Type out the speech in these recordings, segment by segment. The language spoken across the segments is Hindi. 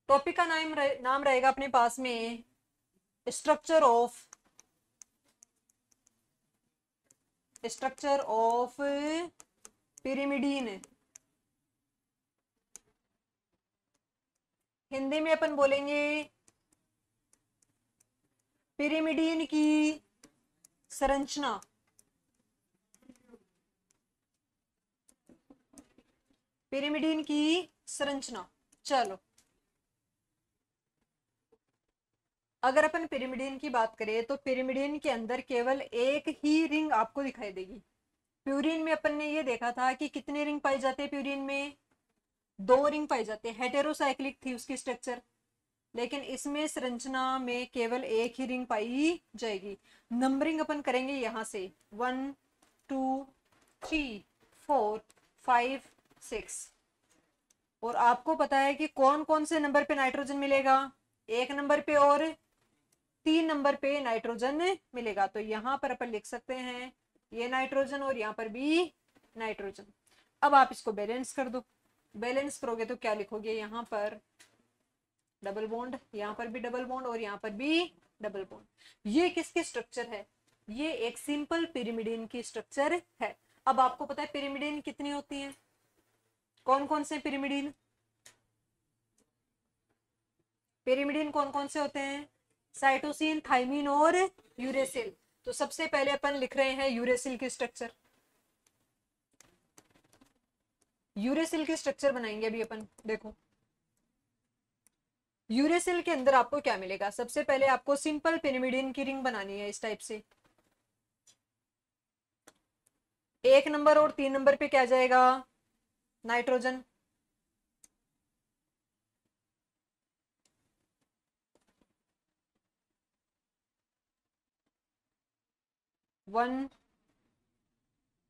टॉपिक का नाम रहेगा अपने पास में स्ट्रक्चर ऑफ पिरिमिडीन। हिंदी में अपन बोलेंगे पिरिमिडीन की संरचना। पिरिमिडीन की संरचना। चलो, अगर अपन पिरिमिडीन की बात करें तो पिरिमिडीन के अंदर केवल एक ही रिंग आपको दिखाई देगी। प्यूरिन में अपन ने ये देखा था कि कितने रिंग पाए जाते हैं प्यूरिन में, 2 रिंग पाए जाते हैं। हेटेरोसाइक्लिक थी उसकी स्ट्रक्चर, लेकिन इसमें संरचना में केवल एक ही रिंग पाई जाएगी। नंबरिंग अपन करेंगे यहां से 1 2 3 4 5 6। और आपको पता है कि कौन कौन से नंबर पे नाइट्रोजन मिलेगा, 1 नंबर पे और 3 नंबर पे नाइट्रोजन मिलेगा। तो यहां पर अपन लिख सकते हैं ये नाइट्रोजन और यहां पर भी नाइट्रोजन। अब आप इसको बैलेंस कर दो। बैलेंस करोगे तो क्या लिखोगे, यहां पर डबल बॉन्ड, यहां पर भी डबल बॉन्ड और यहां पर भी डबल बॉन्ड। ये किसकी स्ट्रक्चर है, ये एक सिंपल पिरिमिडीन की स्ट्रक्चर है। अब आपको पता है पिरिमिडीन कितनी होती है, कौन कौन से पिरिमिडीन, पिरिमिडीन कौन कौन से होते हैं, साइटोसिन, थाइमिन और यूरेसिल। तो सबसे पहले अपन लिख रहे हैं यूरेसिल की स्ट्रक्चर। यूरेसिल की स्ट्रक्चर बनाएंगे अभी अपन। देखो यूरेसिल के अंदर आपको क्या मिलेगा, सबसे पहले आपको सिंपल पिरिमिडीन की रिंग बनानी है इस टाइप से। 1 नंबर और 3 नंबर पे क्या जाएगा, नाइट्रोजन। वन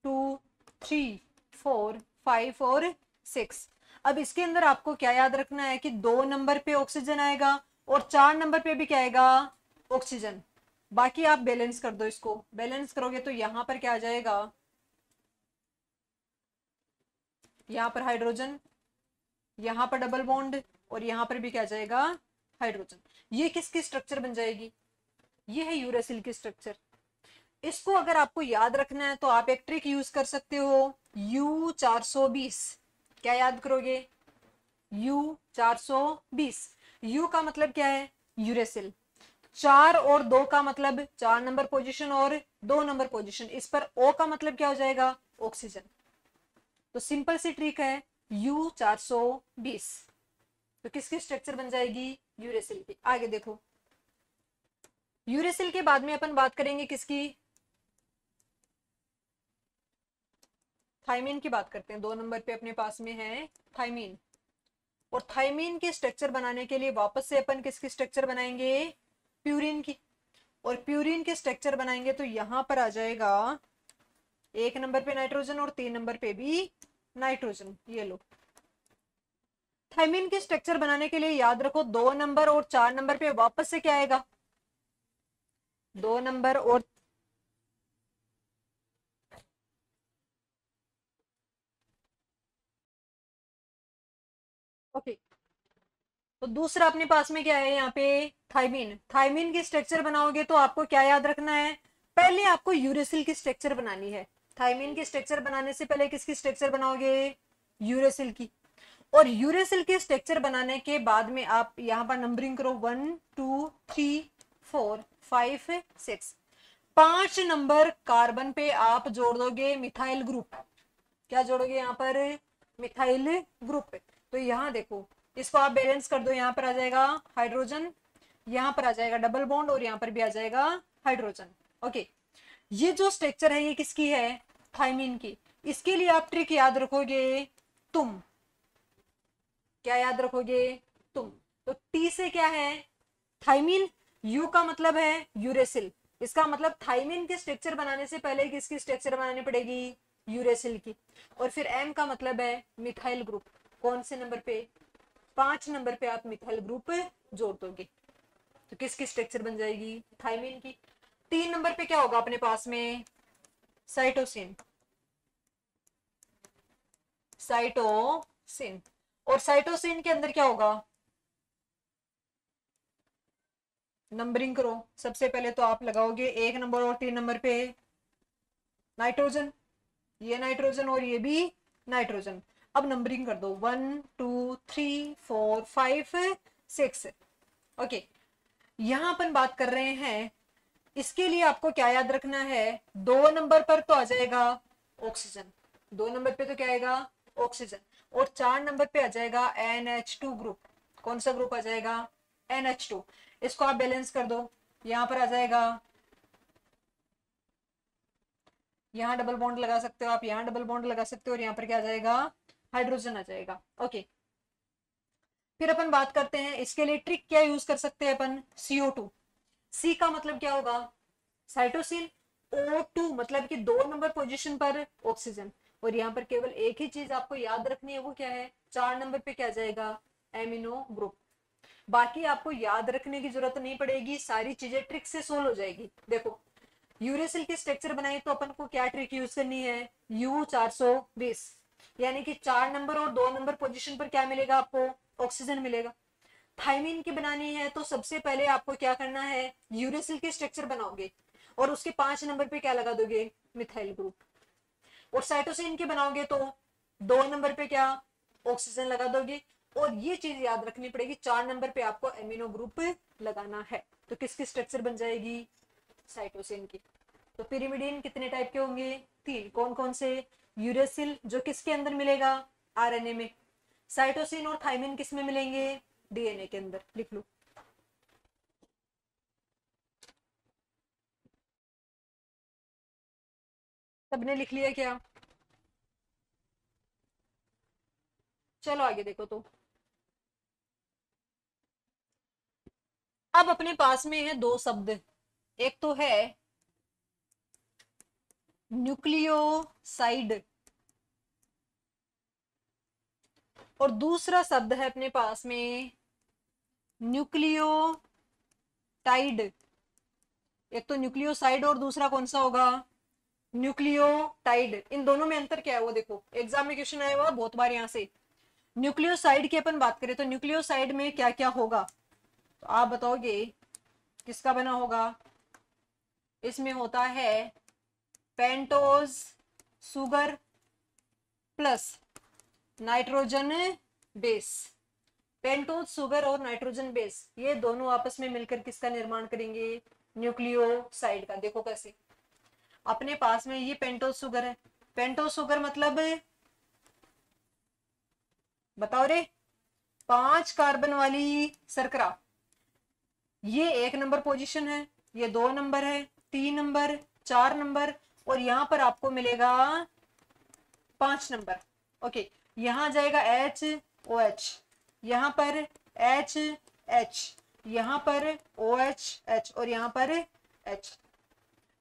2 3 4 5 और 6। अब इसके अंदर आपको क्या याद रखना है कि 2 नंबर पे ऑक्सीजन आएगा और 4 नंबर पे भी क्या आएगा, ऑक्सीजन। बाकी आप बैलेंस कर दो, इसको बैलेंस करोगे तो यहां पर क्या आ जाएगा, यहां पर हाइड्रोजन, यहां पर डबल बॉन्ड और यहां पर भी क्या जाएगा, हाइड्रोजन। ये किसकी स्ट्रक्चर बन जाएगी, ये है यूरेसिल की स्ट्रक्चर। इसको अगर आपको याद रखना है तो आप एक ट्रिक यूज कर सकते हो, U420। क्या याद करोगे, U420। U का मतलब क्या है, यूरेसिल। 4 और 2 का मतलब 4 नंबर पोजीशन और 2 नंबर पोजीशन। इस पर O का मतलब क्या हो जाएगा, ऑक्सीजन। तो सिंपल सी ट्रिक है U420। तो किसकी स्ट्रक्चर बन जाएगी, यूरेसिल की। आगे देखो, यूरेसिल के बाद में अपन बात करेंगे किसकी, थाइमिन की बात करते हैं। 2 नंबर पे अपने पास में है थाइमिन। और थाइमिन की स्ट्रक्चर बनाने के लिए वापस से अपन किसकी स्ट्रक्चर बनाएंगे, प्यूरिन की। और प्यूरिन की स्ट्रक्चर बनाएंगे तो यहां पर आ जाएगा 1 नंबर पे नाइट्रोजन और 3 नंबर पे भी नाइट्रोजन। ये लो, थाइमिन की स्ट्रक्चर बनाने के लिए याद रखो 2 नंबर और 4 नंबर पे वापस से क्या आएगा, 2 नंबर और ओके। तो दूसरा अपने पास में क्या है यहाँ पे, थाइमिन। थाइमिन की स्ट्रक्चर बनाओगे तो आपको क्या याद रखना है, पहले आपको यूरेसिल की स्ट्रक्चर बनानी है। थाइमिन की स्ट्रक्चर बनाने से पहले किसकी स्ट्रक्चर बनाओगे, यूरेसिल की। और यूरेसिल की स्ट्रक्चर बनाने के बाद में आप यहाँ पर नंबरिंग करो 1 2 3 4 5 6। 5 नंबर कार्बन पे आप जोड़ दोगे मिथाइल ग्रुप। क्या जोड़ोगे यहाँ पर, मिथाइल ग्रुप। तो यहाँ देखो, इसको आप बैलेंस कर दो, यहाँ पर आ जाएगा हाइड्रोजन, यहाँ पर आ जाएगा डबल बॉन्ड और यहाँ पर भी आ जाएगा हाइड्रोजन। ओके, ये जो स्ट्रक्चर है ये किसकी है, थाइमिन की। इसके लिए आप ट्रिक याद रखोगे, तुम क्या याद रखोगे, तुम। तो टी से क्या है, थाइमिन। यू का मतलब है यूरेसिल। इसका मतलब थाइमिन के स्ट्रक्चर बनाने से पहले किसकी स्ट्रक्चर बनानी पड़ेगी, यूरेसिल की। और फिर एम का मतलब है मिथाइल ग्रुप। कौन से नंबर पे, 5 नंबर पे आप मिथाइल ग्रुप जोड़ दोगे तो किसकी स्ट्रक्चर बन जाएगी, थाइमिन की। 3 नंबर पे क्या होगा अपने पास में, साइटोसिन। साइटोसिन। और साइटोसिन के अंदर क्या होगा, नंबरिंग करो। सबसे पहले तो आप लगाओगे 1 नंबर और 3 नंबर पे नाइट्रोजन, ये नाइट्रोजन और ये भी नाइट्रोजन। अब नंबरिंग कर दो 1 2 3 4 5 6। ओके, यहां अपन बात कर रहे हैं, इसके लिए आपको क्या याद रखना है, 2 नंबर पर तो आ जाएगा ऑक्सीजन, 2 नंबर पे तो क्या आएगा ऑक्सीजन, और 4 नंबर पे आ जाएगा NH2 ग्रुप। कौन सा ग्रुप आ जाएगा NH2। इसको आप बैलेंस कर दो, यहां पर आ जाएगा, यहाँ डबल बॉन्ड लगा सकते हो आप, यहाँ डबल बॉन्ड लगा सकते हो, और यहाँ पर क्या आ जाएगा हाइड्रोजन आ जाएगा। ओके, फिर अपन बात करते हैं इसके लिए ट्रिक क्या यूज कर सकते हैं अपन, CO2। सी का मतलब क्या होगा साइटोसिन, O2 मतलब कि 2 नंबर पोजीशन पर ऑक्सीजन, और यहाँ पर केवल एक ही चीज आपको याद रखनी है, वो क्या है, 4 नंबर पे क्या जाएगा एमिनो ग्रुप। बाकी आपको याद रखने की जरूरत नहीं पड़ेगी, सारी चीजें ट्रिक से सोल्व हो जाएगी। देखो, यूरेसिल की स्ट्रक्चर बनाई तो अपन को क्या ट्रिक यूज करनी है, U420, यानी कि 4 नंबर और 2 नंबर पोजीशन पर क्या मिलेगा आपको ऑक्सीजन मिलेगा। थाइमिन की बनानी है तो सबसे पहले आपको क्या करना है, यूरेसिल की स्ट्रक्चर बनाओगे और उसके 5 नंबर पे क्या लगा दोगे मिथाइल ग्रुप, और साइटोसिन की बनाओगे तो 2 नंबर पे क्या ऑक्सीजन लगा दोगे, और ये चीज याद रखनी पड़ेगी 4 नंबर पे आपको एमिनो ग्रुप लगाना है। तो किसकी स्ट्रक्चर बन जाएगी साइटोसिन की। तो पिरिमिडीन कितने टाइप के होंगे, 3। कौन कौन से, यूरेसिल जो किसके अंदर मिलेगा RNA में, साइटोसिन और थाइमिन किस में मिलेंगे DNA के अंदर। लिख लो, सबने लिख लिया क्या, चलो आगे देखो। तो अब अपने पास में है 2 शब्द, एक तो है न्यूक्लियोसाइड और दूसरा शब्द है अपने पास में न्यूक्लियोटाइड। एक तो न्यूक्लियोसाइड और दूसरा कौन सा होगा न्यूक्लियोटाइड। इन दोनों में अंतर क्या है वो देखो, एग्जाम में क्वेश्चन आया हुआ बहुत बार यहाँ से। न्यूक्लियोसाइड की अपन बात करें तो न्यूक्लियोसाइड में क्या क्या होगा, तो आप बताओगे किसका बना होगा। इसमें होता है pentose sugar plus nitrogen base. Pentose sugar और नाइट्रोजन बेस ये दोनों आपस में मिलकर किसका निर्माण करेंगे न्यूक्लियोसाइड का। देखो कैसे, अपने पास में ये पेंटोज सुगर है, पेंटोज सुगर मतलब बताओ रे 5 कार्बन वाली शर्करा, ये 1 नंबर पोजीशन है, ये 2 नंबर है, 3 नंबर, 4 नंबर, और यहां पर आपको मिलेगा 5 नंबर। ओके, यहां जाएगा HOH, यहाँ पर HH, यहाँ पर OH और यहाँ पर H।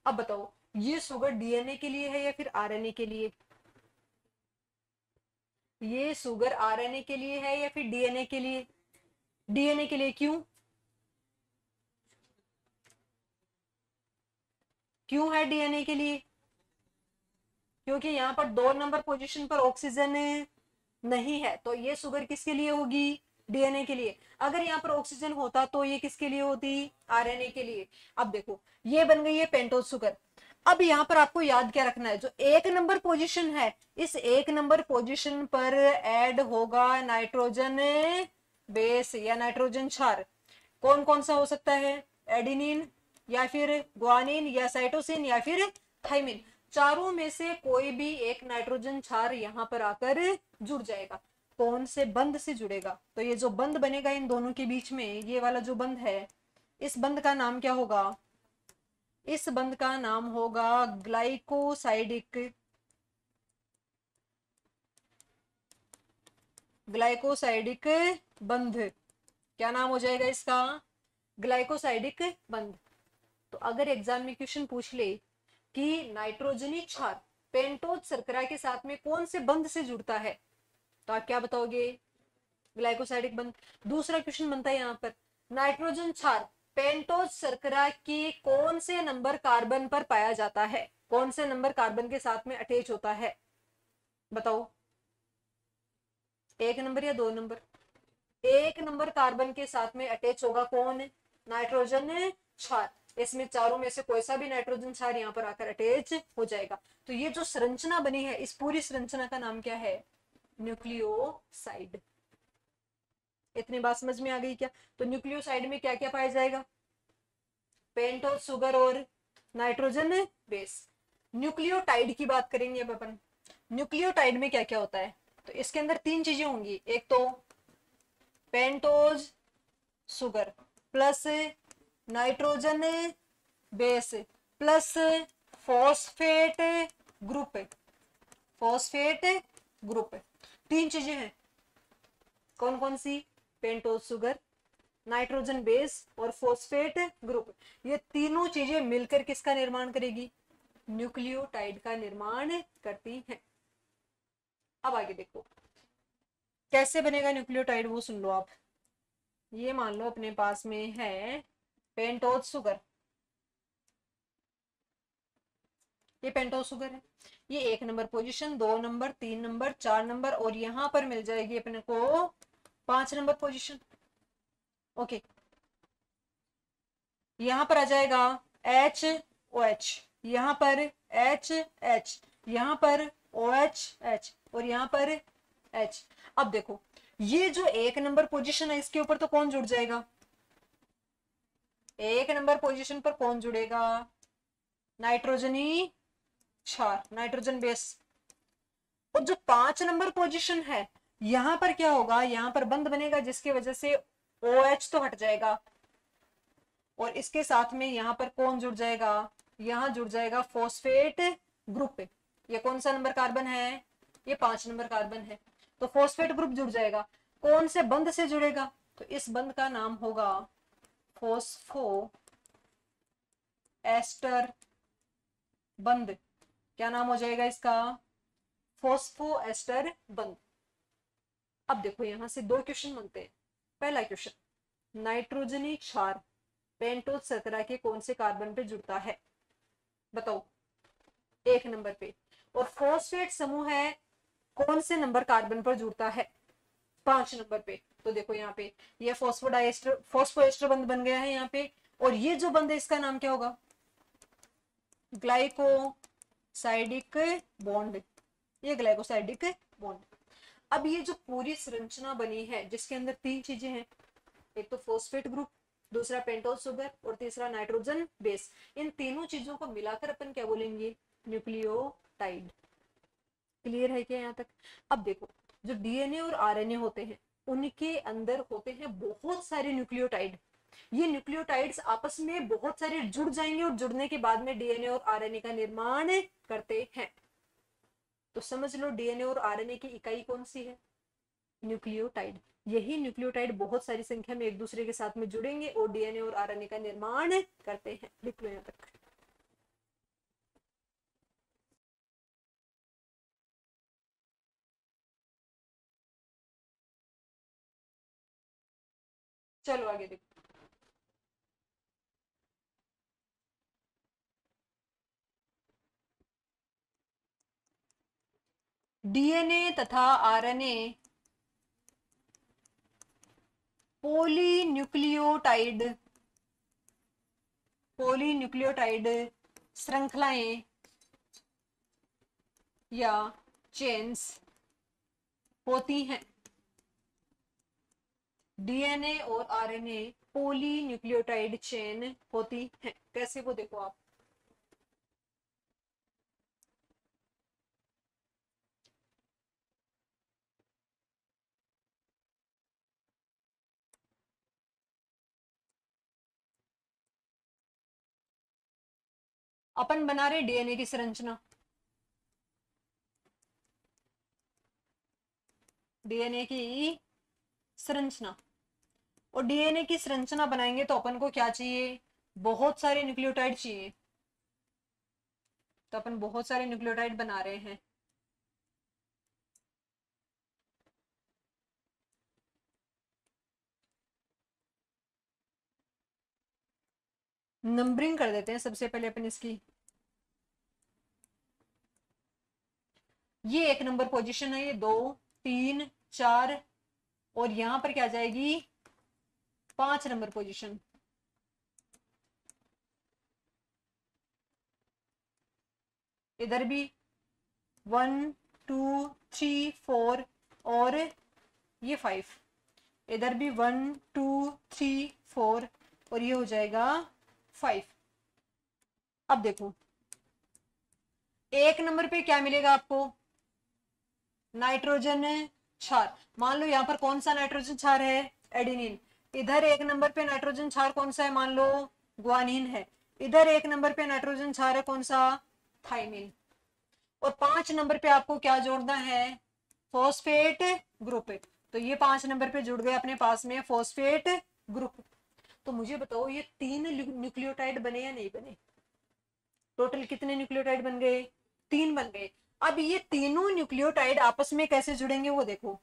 अब बताओ ये शुगर DNA के लिए है या फिर RNA के लिए, ये शुगर RNA के लिए है या फिर DNA के लिए, DNA के लिए। क्यों, क्यों है DNA के लिए, क्योंकि यहाँ पर 2 नंबर पोजीशन पर ऑक्सीजन नहीं है, तो ये शुगर किसके लिए होगी DNA के लिए। अगर यहाँ पर ऑक्सीजन होता तो ये किसके लिए होती RNA के लिए। अब देखो ये बन गई है पेंटोज शुगर। अब यहाँ पर आपको याद क्या रखना है, जो 1 नंबर पोजीशन है इस 1 नंबर पोजीशन पर ऐड होगा नाइट्रोजन बेस या नाइट्रोजन क्षार। कौन कौन सा हो सकता है, एडिनिन या फिर ग्वानिन या साइटोसिन या फिर थाइमिन। चारों में से कोई भी एक नाइट्रोजन क्षार यहाँ पर आकर जुड़ जाएगा। कौन से बंध से जुड़ेगा, तो ये जो बंध बनेगा इन दोनों के बीच में, ये वाला जो बंध है, इस बंध का नाम क्या होगा, इस बंध का नाम होगा ग्लाइकोसाइडिक, ग्लाइकोसाइडिक बंध। क्या नाम हो जाएगा इसका, ग्लाइकोसाइडिक बंध। तो अगर एग्जाम में क्वेश्चन पूछ ले कि नाइट्रोजनी क्षार पेंटोज शर्करा के साथ में कौन से बंध से जुड़ता है, तो आप क्या बताओगे ग्लाइकोसाइडिक बंध। दूसरा क्वेश्चन बनता है यहाँ पर नाइट्रोजन क्षार पेंटोज शर्करा की कौन से नंबर कार्बन पर पाया जाता है, कौन से नंबर कार्बन के साथ में अटैच होता है, बताओ 1 नंबर या 2 नंबर। 1 नंबर कार्बन के साथ में अटैच होगा कौन नाइट्रोजन क्षार, इसमें चारों में से कोई सा भी नाइट्रोजन क्षार यहाँ पर आकर अटैच हो जाएगा। तो ये जो संरचना बनी है, इस पूरी संरचना का नाम क्या है? न्यूक्लियोसाइड। इतनी बात समझ में आ गई क्या? तो न्यूक्लियोसाइड में क्या क्या पाया जाएगा? पेंटोज सुगर और नाइट्रोजन बेस। न्यूक्लियोटाइड की बात करेंगे अब अपन। न्यूक्लियोटाइड में क्या क्या होता है? तो इसके अंदर तीन चीजें होंगी, एक तो pentose sugar plus nitrogen base plus phosphate group. Phosphate group तीन चीजें हैं, कौन कौन सी? पेंटोज सुगर, नाइट्रोजन बेस और फॉस्फेट ग्रुप। ये तीनों चीजें मिलकर किसका निर्माण करेगी? न्यूक्लियोटाइड का निर्माण करती हैं। अब आगे देखो कैसे बनेगा न्यूक्लियोटाइड, वो सुन लो आप। ये मान लो अपने पास में है पेंटोज सुगर, ये पेंटोज सुगर है, ये 1 number position, 2 number, 3 number, 4 number और यहां पर मिल जाएगी अपने को 5 नंबर पोजीशन। ओके, यहां पर आ जाएगा एच ओ एच, यहां पर एच एच, यहां पर ओ एच एच और यहां पर एच। अब देखो ये जो 1 नंबर पोजीशन है, इसके ऊपर तो कौन जुड़ जाएगा? 1 नंबर पोजीशन पर कौन जुड़ेगा? नाइट्रोजनी क्षार, नाइट्रोजन बेस। और जो 5 नंबर पोजीशन है, यहां पर क्या होगा? यहां पर बंध बनेगा जिसकी वजह से OH तो हट जाएगा और इसके साथ में यहां पर कौन जुड़ जाएगा? यहां जुड़ जाएगा फॉस्फेट ग्रुप। ये कौन सा नंबर कार्बन है? ये 5 नंबर कार्बन है। तो फॉस्फेट ग्रुप जुड़ जाएगा। कौन से बंध से जुड़ेगा? तो इस बंध का नाम होगा फॉस्फो एस्टर बंध। क्या नाम हो जाएगा इसका? फॉस्फो एस्टर बंध। अब देखो यहां से 2 क्वेश्चन बनते हैं। पहला क्वेश्चन, नाइट्रोजनी क्षार पेंटोज संरचना के कौन से कार्बन पे जुड़ता है? बताओ। 1 नंबर पे। और फॉस्फेट समूह है कौन से नंबर कार्बन पर जुड़ता है? 5 नंबर पे। तो देखो यहाँ पे ये फॉस्फोएस्टर बंध बन गया है यहाँ पे, और ये जो बंध है इसका नाम क्या होगा? Glycosidic bond. ये ग्लाइकोसाइडिक बॉन्ड। अब ये जो पूरी संरचना बनी है जिसके अंदर 3 चीजें हैं, एक तो फॉस्फेट ग्रुप, दूसरा पेंटोज सुगर और तीसरा नाइट्रोजन बेस, इन तीनों चीजों को मिलाकर अपन क्या बोलेंगे? न्यूक्लियोटाइड। क्लियर है क्या यहाँ तक? अब देखो जो डीएनए और आरएनए होते हैं उनके अंदर होते हैं बहुत सारे न्यूक्लियोटाइड। ये न्यूक्लियोटाइड्स आपस में बहुत सारे जुड़ जाएंगे और जुड़ने के बाद में डीएनए और आरएनए का निर्माण करते हैं। तो समझ लो डीएनए और आरएनए की इकाई कौन सी है? न्यूक्लियोटाइड। यही न्यूक्लियोटाइड बहुत सारी संख्या में एक दूसरे के साथ में जुड़ेंगे और डीएनए और आरएनए का निर्माण करते हैं। लिख लो यहाँ तक। चलो आगे देखो। डीएनए तथा आरएनए पॉलीन्यूक्लियोटाइड श्रृंखलाएं या चेन्स होती हैं। डीएनए और आरएनए पॉलीन्यूक्लियोटाइड चेन होती हैं। कैसे? वो देखो आप। अपन बना रहे डीएनए की संरचना, डीएनए की संरचना। और डीएनए की संरचना बनाएंगे तो अपन को क्या चाहिए? बहुत सारे न्यूक्लियोटाइड चाहिए। तो अपन बहुत सारे न्यूक्लियोटाइड बना रहे हैं। नंबरिंग कर देते हैं सबसे पहले अपन इसकी। ये 1 नंबर पोजीशन है, ये 2, 3, 4 और यहां पर क्या जाएगी? 5 नंबर पोजीशन। इधर भी 1 2 3 4 और ये 5, इधर भी 1 2 3 4 और ये हो जाएगा 5। अब देखो एक नंबर पे क्या मिलेगा आपको, नाइट्रोजन क्षार। मान लो यहाँ पर कौन सा नाइट्रोजन क्षार है, एडिनिन। इधर एक नंबर पे नाइट्रोजन क्षार कौन सा है, मान लो ग्वानिन है। इधर एक नंबर पे नाइट्रोजन क्षार है कौन सा, थाइमिन। और 5 नंबर पे आपको क्या जोड़ना है, फॉस्फेट ग्रुप। तो ये 5 नंबर पे जुड़ गए अपने पास में फॉस्फेट ग्रुप। तो मुझे बताओ ये 3 न्यूक्लियोटाइड बने या नहीं बने, टोटल कितने न्यूक्लियोटाइड बन गए, 3 बन गए। अब ये तीनों न्यूक्लियोटाइड आपस में कैसे जुड़ेंगे वो देखो।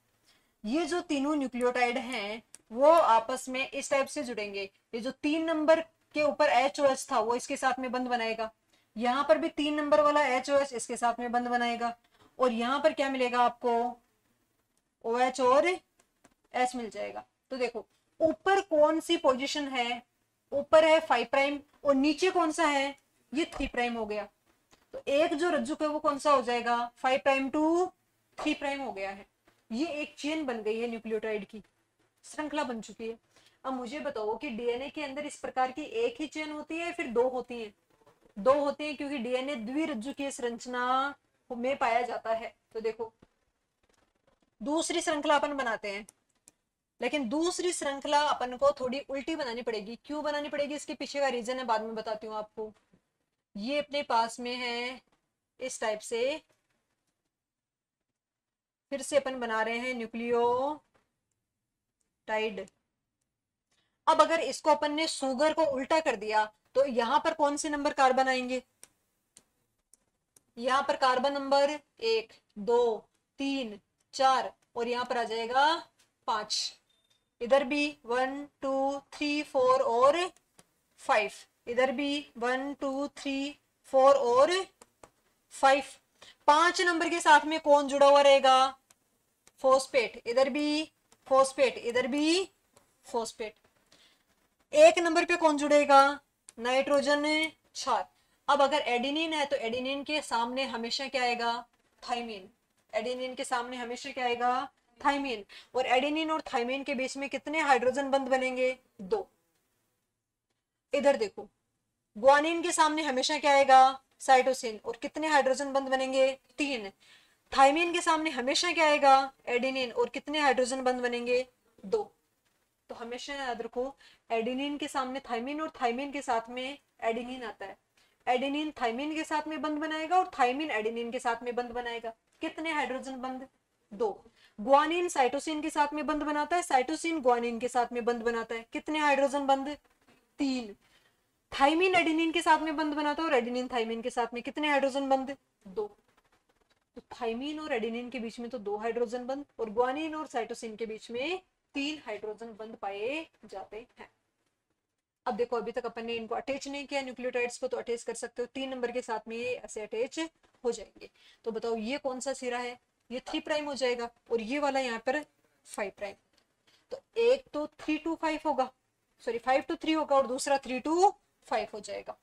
ये जो तीनों न्यूक्लियोटाइड हैं वो आपस में इस टाइप से जुड़ेंगे। ये जो 3 नंबर के ऊपर HOH था वो इसके साथ में बंध बनाएगा, यहाँ पर भी 3 नंबर वाला HOH इसके साथ में बंध बनाएगा, और यहाँ पर क्या मिलेगा आपको, OH और S मिल जाएगा। तो देखो ऊपर कौन सी पोजीशन है, ऊपर है 5 प्राइम और नीचे कौन सा है, ये 3 प्राइम हो गया। तो एक जो रज्जुक है वो कौन सा हो जाएगा, 5 प्राइम टू 3 प्राइम हो गया है। ये एक चेन बन गई है, न्यूक्लियोटाइड की श्रृंखला बन चुकी है। अब मुझे बताओ कि डीएनए के अंदर इस प्रकार की एक ही चेन होती है या फिर 2 होती है, 2 होती है, क्योंकि डीएनए द्विरज्जुकीय संरचना में पाया जाता है। तो देखो दूसरी श्रृंखला अपन बनाते हैं, लेकिन दूसरी श्रृंखला अपन को थोड़ी उल्टी बनानी पड़ेगी। क्यों बनानी पड़ेगी, इसके पीछे का रीजन है, बाद में बताती हूँ आपको। ये अपने पास में है इस टाइप से, फिर से अपन बना रहे हैं न्यूक्लियोटाइड। अब अगर इसको अपन ने शुगर को उल्टा कर दिया तो यहां पर कौन से नंबर कार्बन आएंगे, यहां पर कार्बन नंबर 1 2 3 4 और यहां पर आ जाएगा 5। इधर भी 1 2 3 4 और 5, इधर भी 1 2 3 4 और 5। 5 नंबर के साथ में कौन जुड़ा हुआ रहेगा, फॉस्फेट। इधर भी फॉस्फेट, इधर भी फॉस्फेट। एक नंबर पे कौन जुड़ेगा, नाइट्रोजन क्षार। अब अगर एडिनिन है तो एडिनिन के सामने हमेशा क्या आएगा, थाइमिन। एडिनिन के सामने हमेशा क्या आएगा, थाइमिन। और एडिनिन और थाइमिन के बीच में कितने हाइड्रोजन बंध बनेंगे, 2। इधर देखो ग्वानिन के सामने हमेशा क्या आएगा, साइटोसिन, और कितने हाइड्रोजन बंध बनेंगे, 3। थाइमिन के सामने हमेशा क्या आएगा, एडिनिन, और कितने हाइड्रोजन बंध बनेंगे, 2। तो हमेशा याद रखो एडिनिन के सामने थाइमिन और थाइमिन के साथ में एडिनिन आता है। एडिनिन थाइमिन के साथ में बंध बनाएगा और थाइमिन एडिनिन के साथ में बंध बनाएगा। कितने हाइड्रोजन बंध, 2। ग्वानिन साइटोसिन के साथ में बंध बनाता है, साइटोसिन ग्वानिन के साथ में बंध बनाता है। कितने हाइड्रोजन बंध, 3। थाइमिन एडिनिन के साथ में बंध बनाता है और एडिनिन थाइमिन के साथ में कितने हाइड्रोजन बंध, 2। तो थाइमिन और एडेनिन के बीच में तो 2 हाइड्रोजन बंध और ग्वानिन और साइटोसिन के बीच में 3 हाइड्रोजन बंध पाए जाते हैं। अब देखो अभी तक अपन ने इनको अटैच नहीं किया न्यूक्लियोटाइड्स को, तो अटैच कर सकते हो 3 नंबर के साथ में, ये ऐसे अटैच हो जाएंगे। तो बताओ ये कौन सा सिरा है, ये 3 प्राइम हो जाएगा और ये वाला यहाँ पर 5 प्राइम। तो एक तो 3 to 5 होगा, सॉरी 5 to 3 होगा और दूसरा 3 to 5 हो जाएगा।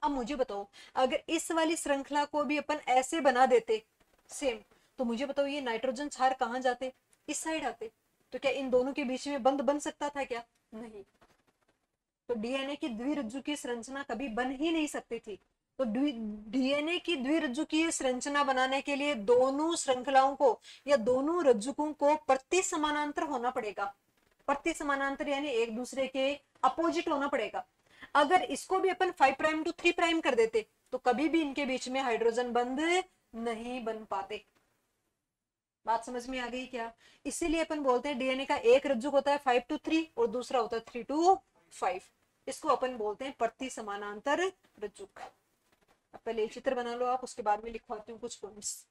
अब मुझे बताओ अगर इस वाली श्रृंखला को भी अपन ऐसे बना देते सेम, तो मुझे बताओ ये नाइट्रोजन क्षार कहाँ जाते, इस साइड आते। तो क्या इन दोनों के बीच में बंध बन सकता था क्या, नहीं। तो डीएनए की द्विरज्जु की संरचना कभी बन ही नहीं सकती थी। तो डीएनए की द्विरज्जु की संरचना बनाने के लिए दोनों श्रृंखलाओं को या दोनों रज्जुकों को प्रति समानांतर होना पड़ेगा। प्रति समानांतर यानी एक दूसरे के अपोजिट होना पड़ेगा। अगर इसको भी अपन 5 प्राइम टू 3 प्राइम कर देते तो कभी भी इनके बीच में हाइड्रोजन बंध नहीं बन पाते। बात समझ में आ गई क्या, इसीलिए अपन बोलते हैं डीएनए का एक रज्जुक होता है 5 to 3 और दूसरा होता है 3 to 5। इसको अपन बोलते हैं प्रति समानांतर रज्जुक। अब पहले चित्र बना लो आप, उसके बाद में लिखवाती हूँ कुछ पॉइंट्स।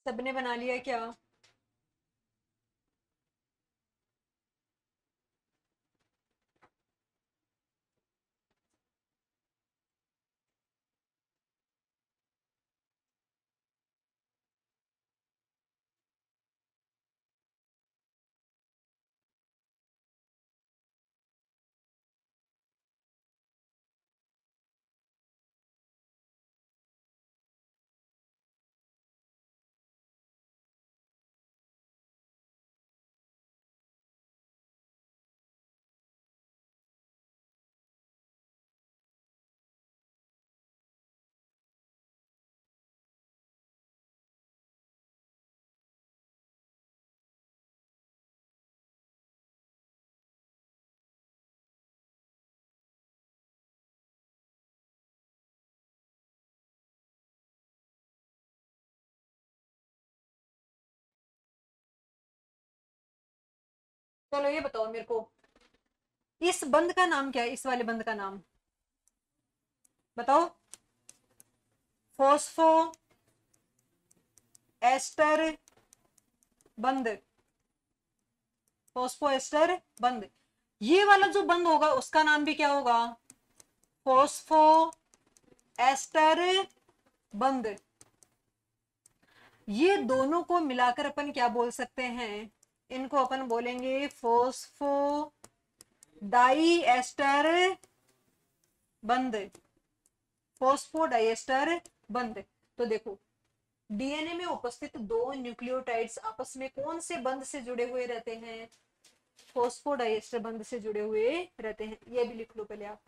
सबने बना लिया क्या? चलो ये बताओ मेरे को, इस बंद का नाम क्या है? इस वाले बंद का नाम बताओ। फॉस्फो एस्टर बंद। फॉस्फो एस्टर बंद। ये वाला जो बंद होगा उसका नाम भी क्या होगा? फॉस्फो एस्टर बंद। ये दोनों को मिलाकर अपन क्या बोल सकते हैं? इनको अपन बोलेंगे फॉस्फो डाई एस्टर बंद। फॉस्फो डाइएस्टर बंद। तो देखो, डीएनए में उपस्थित दो न्यूक्लियोटाइड्स आपस में कौन से बंध से जुड़े हुए रहते हैं? फॉस्फोडाइएस्टर बंध से जुड़े हुए रहते हैं। ये भी लिख लो पहले आप।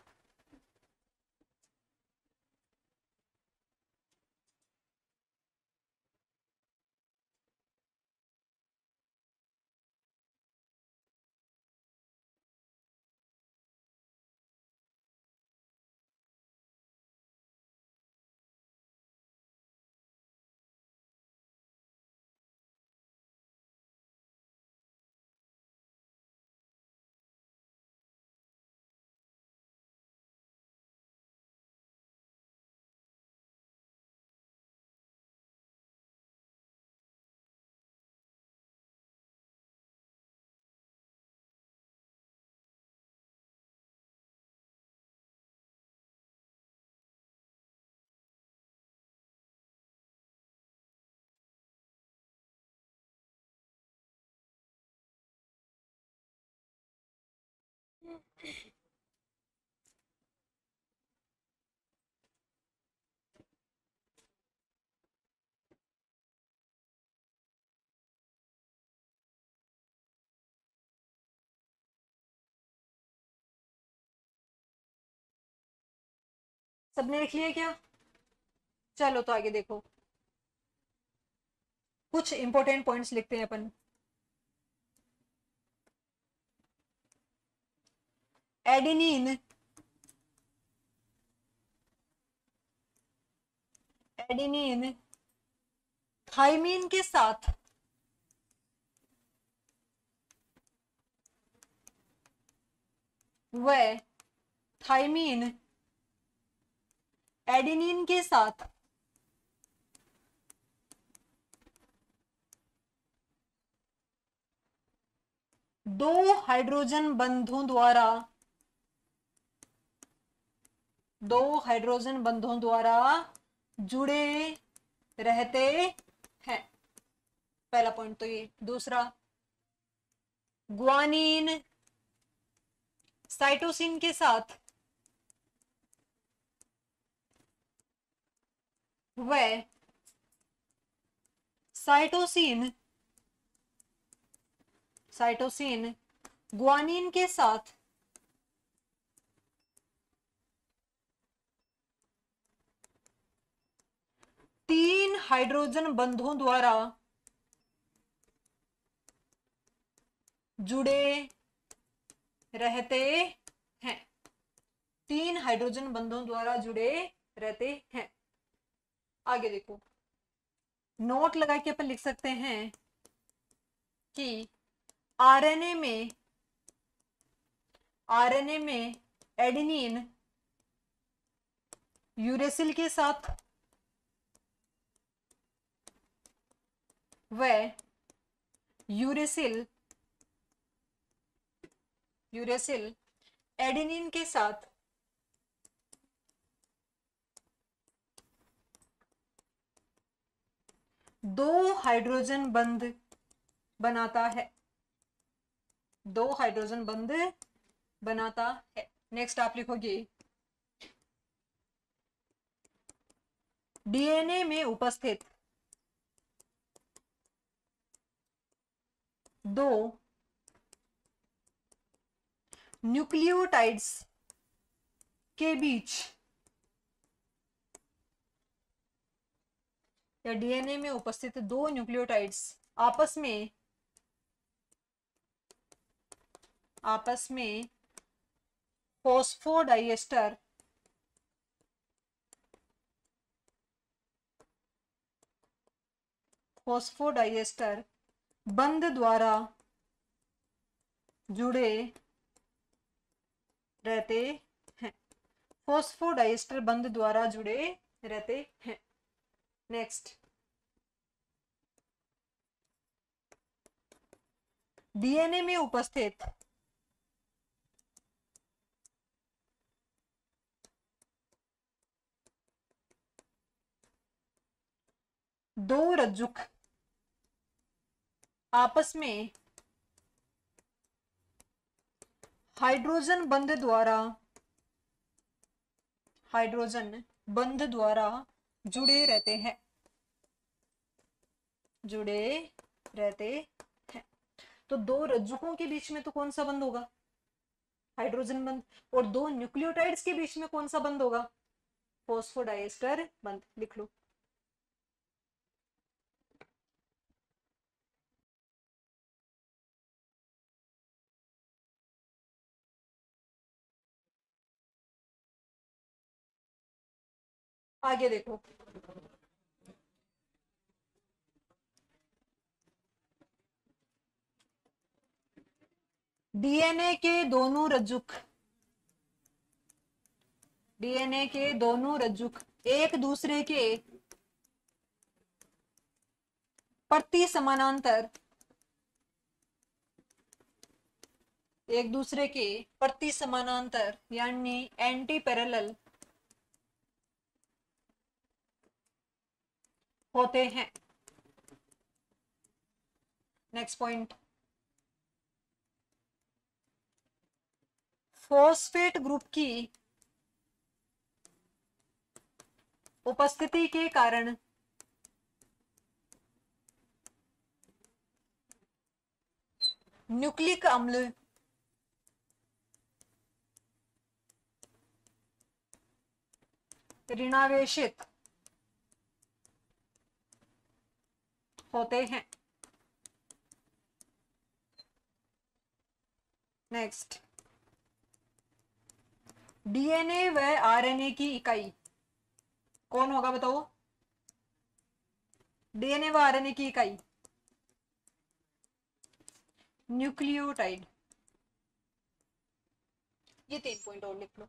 सबने लिख लिया क्या? चलो तो आगे देखो, कुछ इंपॉर्टेंट पॉइंट्स लिखते हैं अपन। एडेनिन एडेनिन थाइमीन के साथ व थाइमीन एडेनिन के साथ दो हाइड्रोजन बंधों द्वारा जुड़े रहते हैं। पहला पॉइंट तो ये। दूसरा, ग्वानिन साइटोसिन के साथ व साइटोसिन ग्वानिन के साथ तीन हाइड्रोजन बंधों द्वारा जुड़े रहते हैं। तीन हाइड्रोजन बंधों द्वारा जुड़े रहते हैं। आगे देखो, नोट लगा के अपन लिख सकते हैं कि आरएनए में एडेनिन यूरेसिल के साथ व यूरेसिल एडेनिन के साथ दो हाइड्रोजन बंध बनाता है, दो हाइड्रोजन बंध बनाता है। नेक्स्ट आप लिखोगे डीएनए में उपस्थित दो न्यूक्लियोटाइड्स के बीच, या डीएनए में उपस्थित दो न्यूक्लियोटाइड्स आपस में फॉस्फोडाइएस्टर बंध द्वारा जुड़े रहते हैं, फॉस्फोडाइएस्टर बंध द्वारा जुड़े रहते हैं। नेक्स्ट, डीएनए में उपस्थित दो रज्जुक आपस में हाइड्रोजन बंध द्वारा जुड़े रहते हैं, तो दो रज्जुकों के बीच में तो कौन सा बंध होगा? हाइड्रोजन बंध। और दो न्यूक्लियोटाइड्स के बीच में कौन सा बंध होगा? फॉस्फोडाइएस्टर बंध। लिख लो। आगे देखो, डीएनए के दोनों रज्जुक एक दूसरे के प्रति समानांतर यानी एंटी पैरेलल होते हैं। नेक्स्ट पॉइंट, फॉस्फेट ग्रुप की उपस्थिति के कारण न्यूक्लिक अम्ल ऋणावेशित होते हैं। नेक्स्ट, डीएनए व आरएनए की इकाई कौन होगा? बताओ। डीएनए व आरएनए की इकाई न्यूक्लियोटाइड। ये 3 पॉइंट और लिख लो।